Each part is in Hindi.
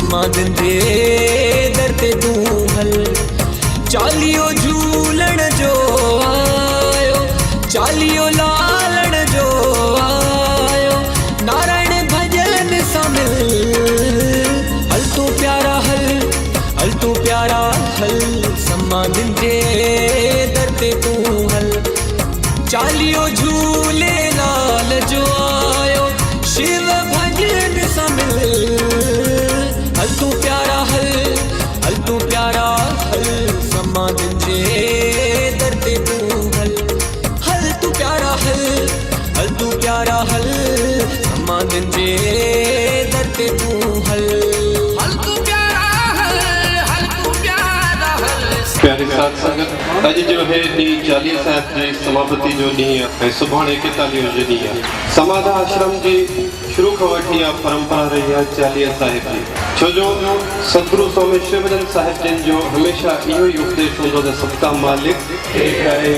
समाधन जे दर ते तू हल। चालियो झूलण जो आयो, चालियो लालण जो आयो, नारायण भजन सामिल। हल तू प्यारा हल तू प्यारा हल, समाधन जे दर ते तू हल। चालियो झूले लाल जो आयो, शिव भजन सामिल। हल तू प्यारा हल तू प्यारा हल, समाधन जे दर ते तू हल। हल तू प्यारा हल तू प्यारा हल, समाधन जे दर ते तू हल। हल तू प्यारा हल तू प्यारा हल। प्यारे साथ संगत, अज जो है डी चालीह साहब जे समापति जो ॾींहुं आहे ऐं सुभाणे 41 जो ॾींहुं आहे। समाधा आश्रम जी शुरू खां वठी इहा परंपरा रही आहे चालीह साहिब जी। छो जो सतगुरु स्वामी शिवरन साहिब जिन जो हमेशह इहो ई उपदेश हूंदो त सबका मालिक एक आहे।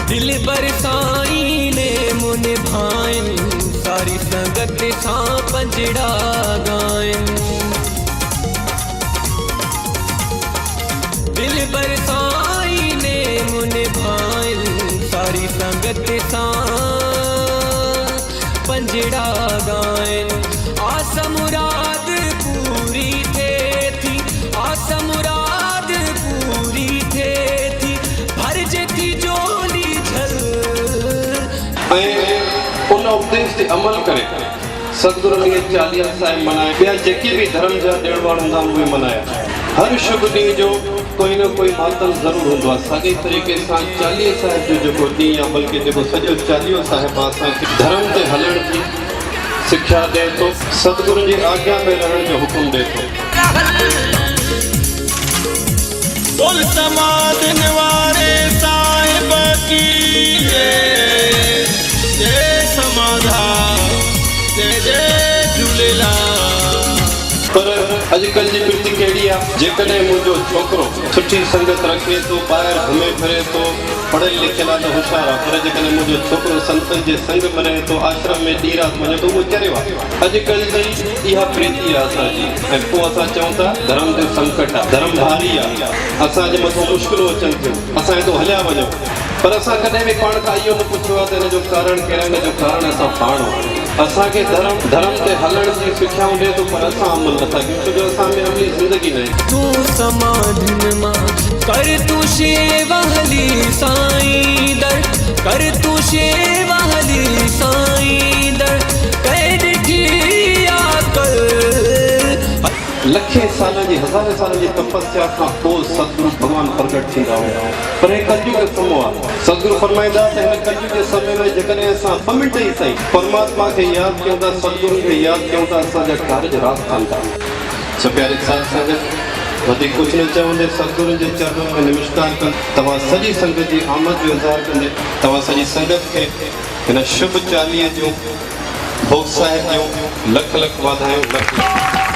दिल बरसाई ने मुन भाइन, सारी संगत सां पंजड़ा गाइन। दिल बरसाई ने मुन भाइन, सारी संगत सां पंजड़ा गाइन। आस मुराद पूरी थे थी, आस मुराद पूरी थे थी, भर जेती जोली उन उपदेश ते अमल करे सतगुरु ने चालीह साहिब मनाए। ॿिया जेके भी धर्म जा ॾिण वार हूंदा उहे मनाया। हर शुभ ॾींहुं जो कोई न कोई मातम ज़रूर हूंदो आहे। साॻे तरीक़े सां चालीह साहिब जो जेको ॾींहुं आहे, बल्कि जेको सॼो चालीहो साहिब असांखे धर्म ते हलण जी सिक्षा ॾे थो, सतगुरु जी आज्ञा में रहण जो हुकुम ॾे थो। बोल समाधन वारे साहिब की जय समाधा, जय जय झूलेलाल। पर अॼुकल्ह जी पीढ़ी कहिड़ी आहे, जेकॾहिं मुंहिंजो छोकिरो सुठी संगत रखे थो, ॿाहिरि घुमे फिरे थो, पढ़ियल लिखियल आहे त होशियारु आहे, पर जेकॾहिं मुंहिंजो छोकिरो संतनि जे संग में रहे थो, आश्रम में ॾींहुं राति वञे थो, उहो चरियो आहे। अॼुकल्ह जी इहा प्रीति आहे असांजी। ऐं पोइ असां चऊं था धर्म ते संकट आहे, धर्म भारी आहे, असांजे मथां मुश्किलूं अचनि थियूं, असां हितां हलिया वञूं। पर असां कॾहिं बि पाण खां इहो न पुछियो आहे त हिन जो कारण कहिड़ा, हिन जो कारण असां पाण आहियूं। असांखे धर्म ते हलण जी सिख्याऊं ॾे थो, पर असां अमल नथा कयूं, छो जो असां में अमली ज़िंदगी न आहे। तू समाधन मां कर तू शेवा हली साईं दर, कर तू शेवा हली साईं दर, कर ॾिठी आकल। लखे साल जी हज़ारे साल जी तपस्या खां पोइ सतगुरु भॻवानु प्रकट थींदा हुआ। पर हे कलयुग जो समय आहे। सतगुरु फरमाईंदा त हिन कलयुग जे समय में जेकॾहिं असां ॿ मिंट ई सही परमात्मा खे यादि कयूं था, सतगुरु खे यादि कयूं था, असांजा कार्य रास थियनि था। सो प्यारे साथ संगत, वधीक कुझु न चवंदे सतगुरु जे चरणनि में नमस्कार कनि। तव्हां सॼी संगत जी आमद जो इंतज़ारु कंदे तव्हां सॼी संगत खे हिन शुभ चालीहे जूं भोग साहिब जूं लख लख वाधायूं।